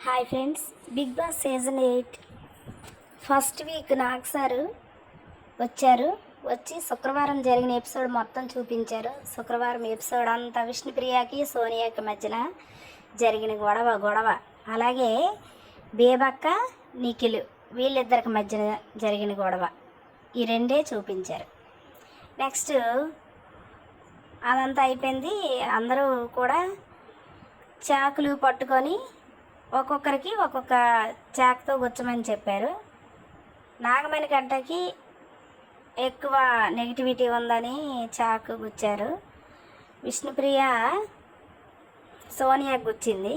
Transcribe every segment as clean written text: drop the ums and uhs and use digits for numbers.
Hi friends, big boss season 8 first week Nag sir వచ్చి శుక్రవారం జరిగిన ఎపిసోడ్ మొత్తం చూపించారు. శుక్రవారం ఎపిసోడ్ అంతా విష్ణుప్రియకి సోనియాకి మధ్యన జరిగిన గొడవ అలాగే బేబక్క నిఖిల్ వీళ్ళిద్దరికి మధ్యన జరిగిన గొడవ ఈ రెండే చూపించారు. నెక్స్ట్ అదంతా అయిపోయింది. అందరూ కూడా చాకులు పట్టుకొని ఒక్కొక్కరికి ఒక్కొక్క చాకుతో గుచ్చమని చెప్పారు. నాగమణి గంటకి ఎక్కువ నెగిటివిటీ ఉందని చాకు గుచ్చారు. విష్ణుప్రియ సోనియా గుచ్చింది.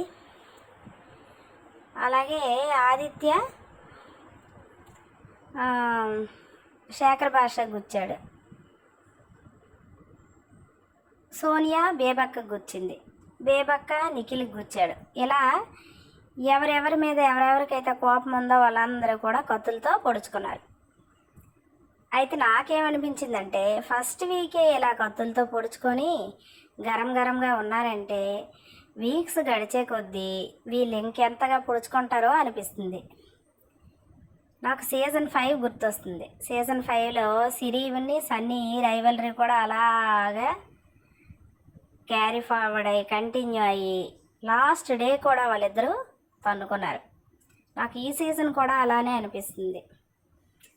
అలాగే ఆదిత్య శేఖర్ భాష గుచ్చాడు. సోనియా బేబక్క గుచ్చింది. బేబక్క నిఖిల్కి గుచ్చాడు. ఇలా ఎవరెవరి మీద ఎవరెవరికైతే కోపం ఉందో వాళ్ళందరూ కూడా కత్తులతో పొడుచుకున్నారు. అయితే నాకేమనిపించిందంటే ఫస్ట్ వీకే ఇలా కత్తులతో పొడుచుకొని గరంగా ఉన్నారంటే వీక్స్ గడిచే కొద్దీ వీళ్ళు ఇంకెంతగా పొడుచుకుంటారో అనిపిస్తుంది. నాకు సీజన్ 5 గుర్తొస్తుంది. సీజన్ 5లో సిరిని సన్నీ రైవలరీ కూడా అలాగా క్యారీ ఫార్వర్డ్ అయ్యి కంటిన్యూ అయ్యి లాస్ట్ డే కూడా వాళ్ళిద్దరూ తన్నుకున్నారు. నాకు ఈ సీజన్ కూడా అలానే అనిపిస్తుంది.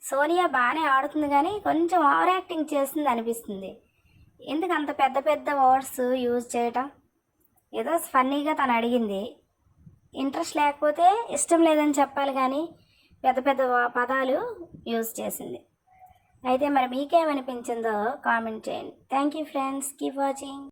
సోనియా బాగానే ఆడుతుంది కానీ కొంచెం ఓవర్ యాక్టింగ్ చేస్తుంది అనిపిస్తుంది. ఎందుకు అంత పెద్ద పెద్ద వర్డ్స్ యూజ్ చేయటం? ఏదో ఫన్నీగా తను అడిగింది, ఇంట్రెస్ట్ లేకపోతే ఇష్టం లేదని చెప్పాలి కానీ పెద్ద పెద్ద పదాలు యూజ్ చేసింది. అయితే మరి మీకేమనిపించిందో కామెంట్ చేయండి. Thank you friends, keep watching.